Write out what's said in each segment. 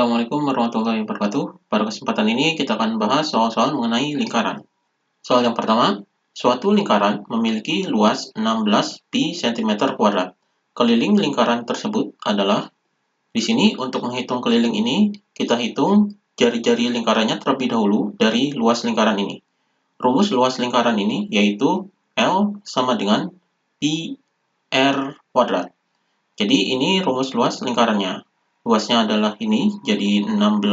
Assalamualaikum warahmatullahi wabarakatuh. Pada kesempatan ini kita akan bahas soal-soal mengenai lingkaran. Soal yang pertama, suatu lingkaran memiliki luas 16 pi cm kuadrat. Keliling lingkaran tersebut adalah, di sini untuk menghitung keliling ini, kita hitung jari-jari lingkarannya terlebih dahulu dari luas lingkaran ini. Rumus luas lingkaran ini yaitu L sama dengan pi R kuadrat. Jadi ini rumus luas lingkarannya. Luasnya adalah ini, jadi 16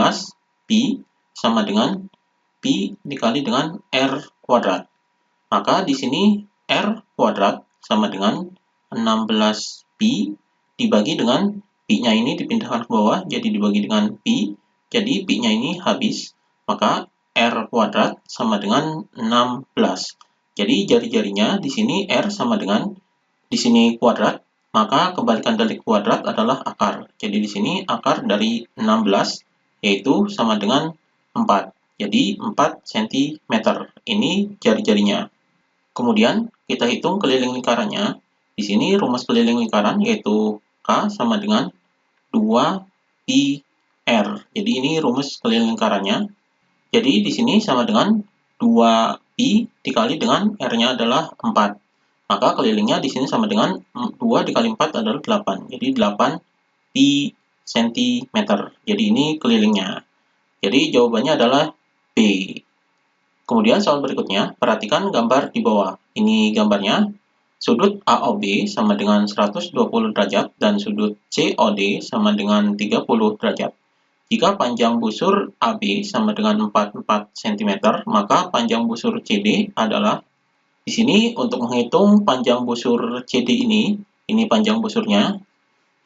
pi sama dengan pi dikali dengan R kuadrat. Maka di sini R kuadrat sama dengan 16 pi dibagi dengan pi-nya ini dipindahkan ke bawah, jadi dibagi dengan pi. Jadi pi-nya ini habis, maka R kuadrat sama dengan 16. Jadi jari-jarinya di sini R sama dengan, di sini kuadrat, maka kebalikan dari kuadrat adalah akar. Jadi di sini akar dari 16 yaitu sama dengan 4. Jadi 4 cm. Ini jari-jarinya. Kemudian kita hitung keliling lingkarannya. Di sini rumus keliling lingkaran yaitu K sama dengan 2 pi R. Jadi ini rumus keliling lingkarannya. Jadi di sini sama dengan 2 pi dikali dengan R-nya adalah 4. Maka kelilingnya di sini sama dengan 2 dikali 4 adalah 8. Jadi 8 pi cm. Jadi ini kelilingnya. Jadi jawabannya adalah B. Kemudian soal berikutnya, perhatikan gambar di bawah. Ini gambarnya. Sudut AOB sama dengan 120 derajat dan sudut COD sama dengan 30 derajat. Jika panjang busur AB sama dengan 44 cm, maka panjang busur CD adalah, di sini untuk menghitung panjang busur CD ini panjang busurnya.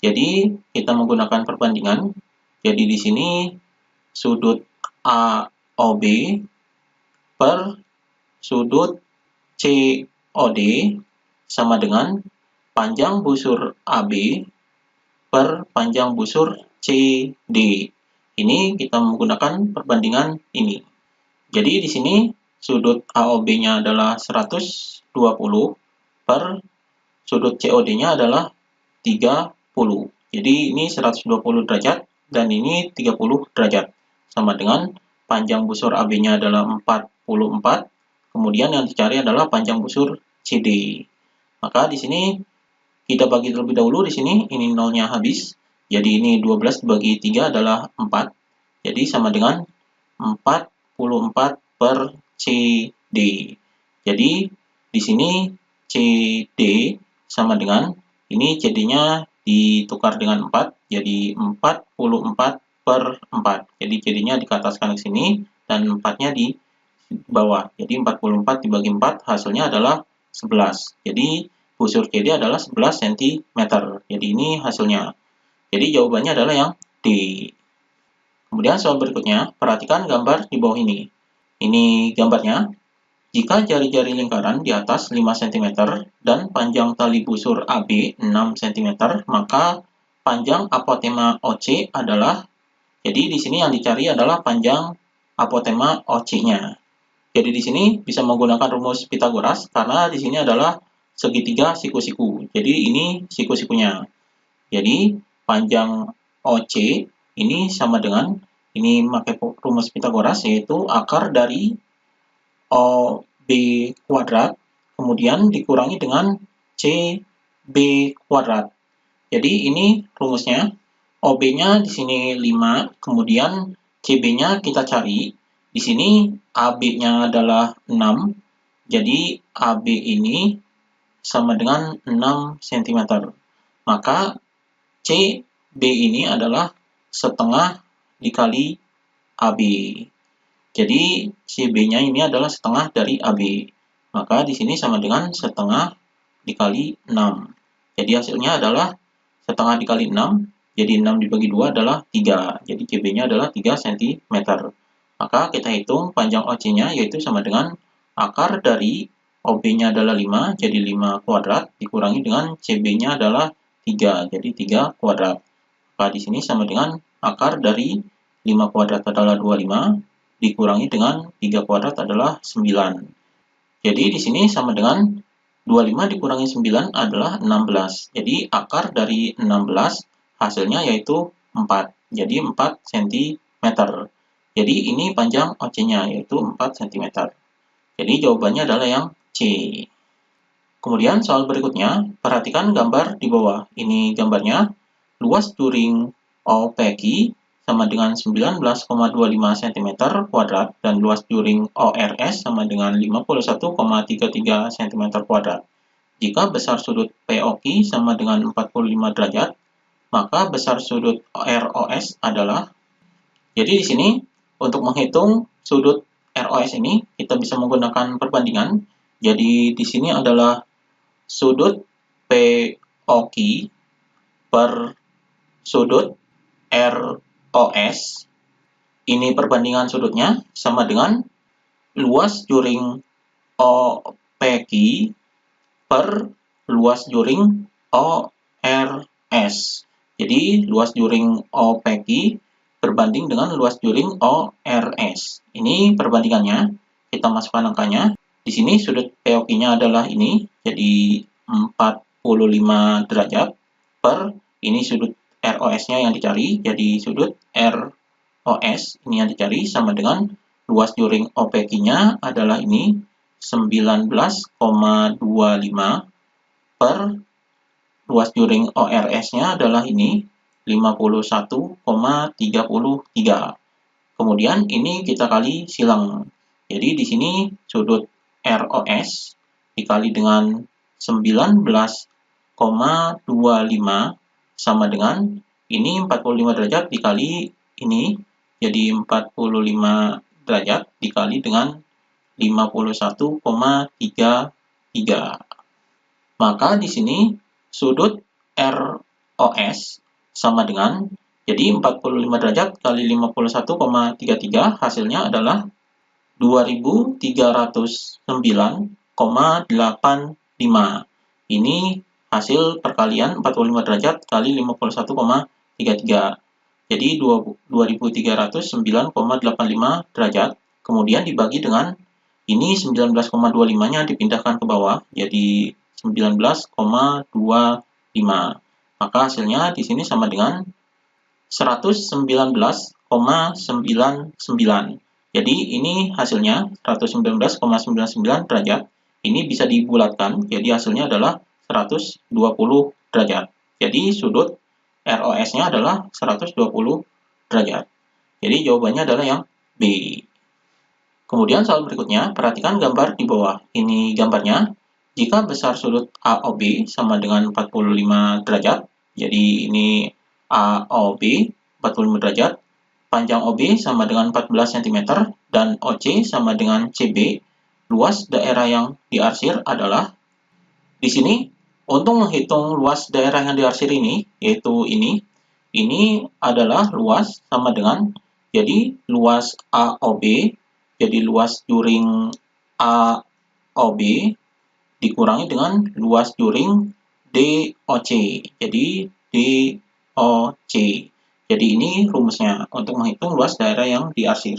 Jadi kita menggunakan perbandingan. Jadi di sini sudut AOB per sudut COD sama dengan panjang busur AB per panjang busur CD. Ini kita menggunakan perbandingan ini. Jadi di sini sudut AOB-nya adalah 120 per sudut COD-nya adalah 30. Jadi ini 120 derajat dan ini 30 derajat. Sama dengan panjang busur AB-nya adalah 44. Kemudian yang dicari adalah panjang busur CD. Maka di sini kita bagi terlebih dahulu. Di sini ini nolnya habis. Jadi ini 12 dibagi 3 adalah 4. Jadi sama dengan 44 per CD. Jadi di sini CD sama dengan, ini CD-nya ditukar dengan 4, jadi 44 per 4. Jadi CD-nya dikataskan ke sini dan 4-nya di bawah. Jadi 44 dibagi 4 hasilnya adalah 11. Jadi busur CD adalah 11 cm. Jadi ini hasilnya. Jadi jawabannya adalah yang D. Kemudian soal berikutnya, perhatikan gambar di bawah ini. Ini gambarnya. Jika jari-jari lingkaran di atas 5 cm dan panjang tali busur AB 6 cm, maka panjang apotema OC adalah, jadi di sini yang dicari adalah panjang apotema OC-nya. Jadi di sini bisa menggunakan rumus Pitagoras karena di sini adalah segitiga siku-siku. Jadi ini siku-sikunya. Jadi panjang OC ini sama dengan, ini pakai rumus Pitagoras yaitu akar dari OB kuadrat kemudian dikurangi dengan CB kuadrat. Jadi ini rumusnya. OB-nya di sini 5, kemudian CB-nya kita cari. Di sini AB-nya adalah 6. Jadi AB ini sama dengan 6 cm. Maka CB ini adalah setengah dikali AB. Jadi CB-nya ini adalah setengah dari AB. Maka di sini sama dengan setengah dikali 6. Jadi hasilnya adalah setengah dikali 6. Jadi 6 dibagi 2 adalah 3. Jadi CB-nya adalah 3 cm. Maka kita hitung panjang OC-nya yaitu sama dengan akar dari OB-nya adalah 5. Jadi 5 kuadrat dikurangi dengan CB-nya adalah 3. Jadi 3 kuadrat. Maka di sini sama dengan akar dari 5 kuadrat adalah 25. Dikurangi dengan 3 kuadrat adalah 9. Jadi di sini sama dengan 25 dikurangi 9 adalah 16. Jadi akar dari 16 hasilnya yaitu 4. Jadi 4 cm. Jadi ini panjang OC-nya, yaitu 4 cm. Jadi jawabannya adalah yang C. Kemudian soal berikutnya, perhatikan gambar di bawah. Ini gambarnya, luas juring OPQ sama dengan 19,25 cm kuadrat dan luas juring ORS sama dengan 51,33 cm kuadrat. Jika besar sudut POQ sama dengan 45 derajat, maka besar sudut ROS adalah. Jadi di sini untuk menghitung sudut ROS ini kita bisa menggunakan perbandingan. Jadi di sini adalah sudut POQ per sudut ROS. Ini perbandingan sudutnya sama dengan luas juring OPQ per luas juring ORS. Jadi luas juring OPQ berbanding dengan luas juring ORS. Ini perbandingannya. Kita masukkan angkanya. Di sini sudut POQ-nya adalah ini, jadi 45 derajat per ini sudut ROS-nya yang dicari, jadi sudut ROS ini yang dicari sama dengan luas juring OPQ-nya adalah ini 19,25 per luas juring ORS-nya adalah ini 51,33. Kemudian ini kita kali silang. Jadi di sini sudut ROS dikali dengan 19,25 sama dengan ini 45 derajat dikali ini, jadi 45 derajat dikali dengan 51,33. Maka di sini sudut ROS sama dengan, jadi 45 derajat kali 51,33 hasilnya adalah 2309,85. Ini hasil perkalian 45 derajat kali 51,33. Jadi 2309,85 derajat. Kemudian dibagi dengan ini 19,25-nya dipindahkan ke bawah, jadi 19,25. Maka hasilnya di sini sama dengan 119,99. Jadi ini hasilnya 119,99 derajat. Ini bisa dibulatkan, jadi hasilnya adalah 120 derajat. Jadi sudut ROS-nya adalah 120 derajat. Jadi jawabannya adalah yang B. Kemudian soal berikutnya, perhatikan gambar di bawah. Ini gambarnya. Jika besar sudut AOB sama dengan 45 derajat, jadi ini AOB 45 derajat, panjang OB sama dengan 14 cm, dan OC sama dengan CB, luas daerah yang diarsir adalah, di sini, untuk menghitung luas daerah yang diarsir ini, yaitu ini adalah luas sama dengan, jadi luas AOB, jadi luas juring AOB, dikurangi dengan luas juring DOC, jadi DOC. Jadi ini rumusnya untuk menghitung luas daerah yang diarsir.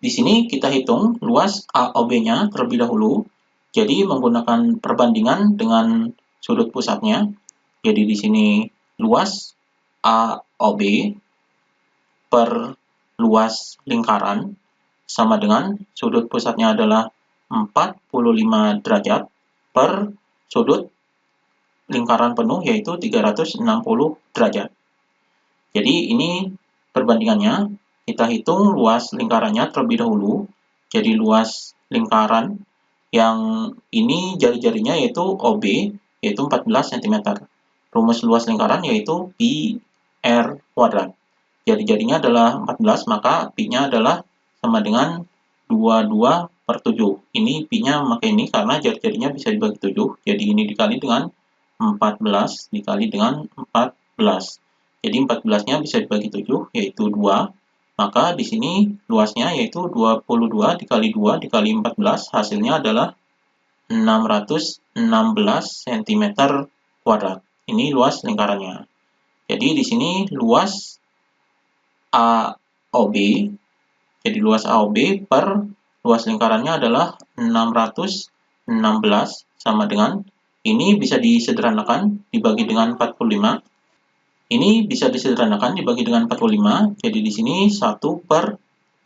Di sini kita hitung luas AOB-nya terlebih dahulu. Jadi menggunakan perbandingan dengan sudut pusatnya. Jadi di sini luas AOB per luas lingkaran sama dengan sudut pusatnya adalah 45 derajat per sudut lingkaran penuh yaitu 360 derajat. Jadi ini perbandingannya, kita hitung luas lingkarannya terlebih dahulu. Jadi luas lingkaran yang ini jari-jarinya yaitu OB, yaitu 14 cm. Rumus luas lingkaran yaitu pi R kuadrat. Jari-jarinya adalah 14, maka pi-nya adalah sama dengan 22 per 7. Ini pi-nya maka ini karena jari-jarinya bisa dibagi 7. Jadi ini dikali dengan 14 dikali dengan 14. Jadi 14-nya bisa dibagi 7, yaitu 2. Maka di sini luasnya yaitu 22 dikali 2 dikali 14, hasilnya adalah 616 cm kuadrat. Ini luas lingkarannya. Jadi di sini luas AOB, jadi luas AOB per luas lingkarannya adalah 616 sama dengan, ini bisa disederhanakan dibagi dengan 45. Ini bisa disederhanakan dibagi dengan 45, jadi di sini 1/8.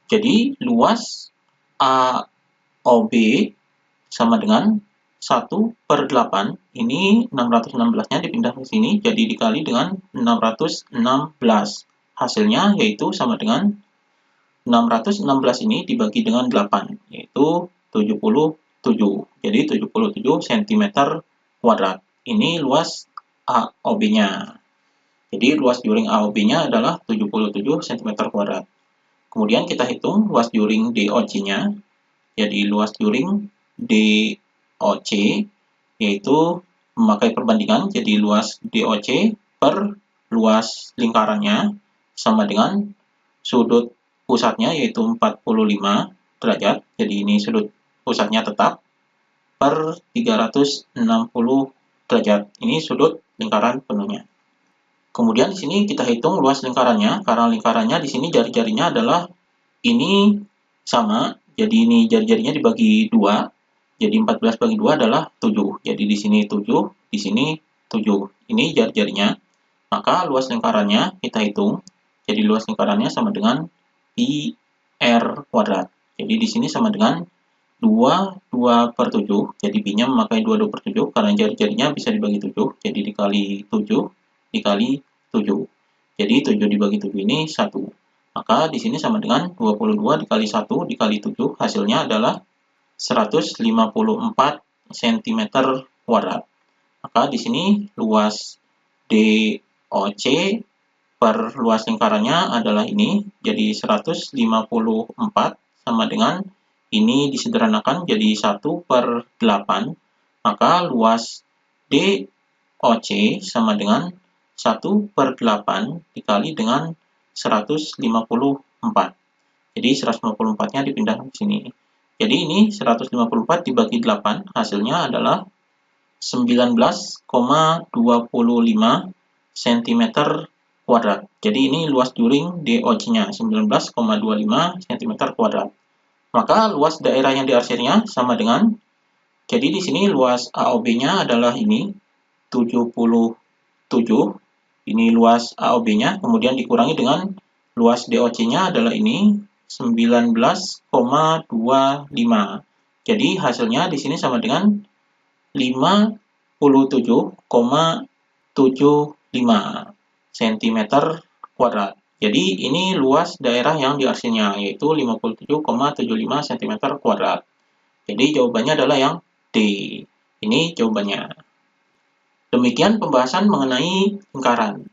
Jadi luas AOB sama dengan 1/8. Ini 616-nya dipindah ke sini, jadi dikali dengan 616. Hasilnya yaitu sama dengan 616 ini dibagi dengan 8, yaitu 77. Jadi 77 cm kuadrat. Ini luas AOB-nya. Jadi luas juring AOB-nya adalah 77 cm kuadrat. Kemudian kita hitung luas juring DOC-nya. Jadi luas juring DOC yaitu memakai perbandingan, jadi luas DOC per luas lingkarannya sama dengan sudut pusatnya yaitu 45 derajat. Jadi ini sudut pusatnya tetap per 360 derajat. Ini sudut lingkaran penuhnya. Kemudian di sini kita hitung luas lingkarannya, karena lingkarannya di sini jari-jarinya adalah ini sama, jadi ini jari-jarinya dibagi 2, jadi 14 bagi 2 adalah 7. Jadi di sini 7, di sini 7. Ini jari-jarinya. Maka luas lingkarannya kita hitung. Jadi luas lingkarannya sama dengan pi r kuadrat. Jadi di sini sama dengan 2/7. Jadi pi-nya memakai 2/7 karena jari-jarinya bisa dibagi 7. Jadi dikali 7 dikali 7. Jadi 7 dibagi 7 ini 1. Maka di sini sama dengan 22 dikali 1 dikali 7. Hasilnya adalah 154 cm kuadrat. Maka di sini luas DOC per luas lingkarannya adalah ini. Jadi 154 sama dengan ini disederhanakan jadi 1/8. Maka luas DOC sama dengan 1/8 dikali dengan 154. Jadi 154-nya dipindah ke sini. Jadi ini 154 dibagi 8, hasilnya adalah 19,25 cm kuadrat. Jadi ini luas juring DOC-nya, 19,25 cm kuadrat. Maka luas daerah yang diarsirnya sama dengan, jadi di sini luas AOB-nya adalah ini, 77. Ini luas AOB-nya, kemudian dikurangi dengan luas DOC-nya adalah ini, 19,25. Jadi hasilnya di sini sama dengan 57,75 cm kuadrat. Jadi ini luas daerah yang diarsirnya, yaitu 57,75 cm kuadrat. Jadi jawabannya adalah yang D. Ini jawabannya. Demikian pembahasan mengenai lingkaran.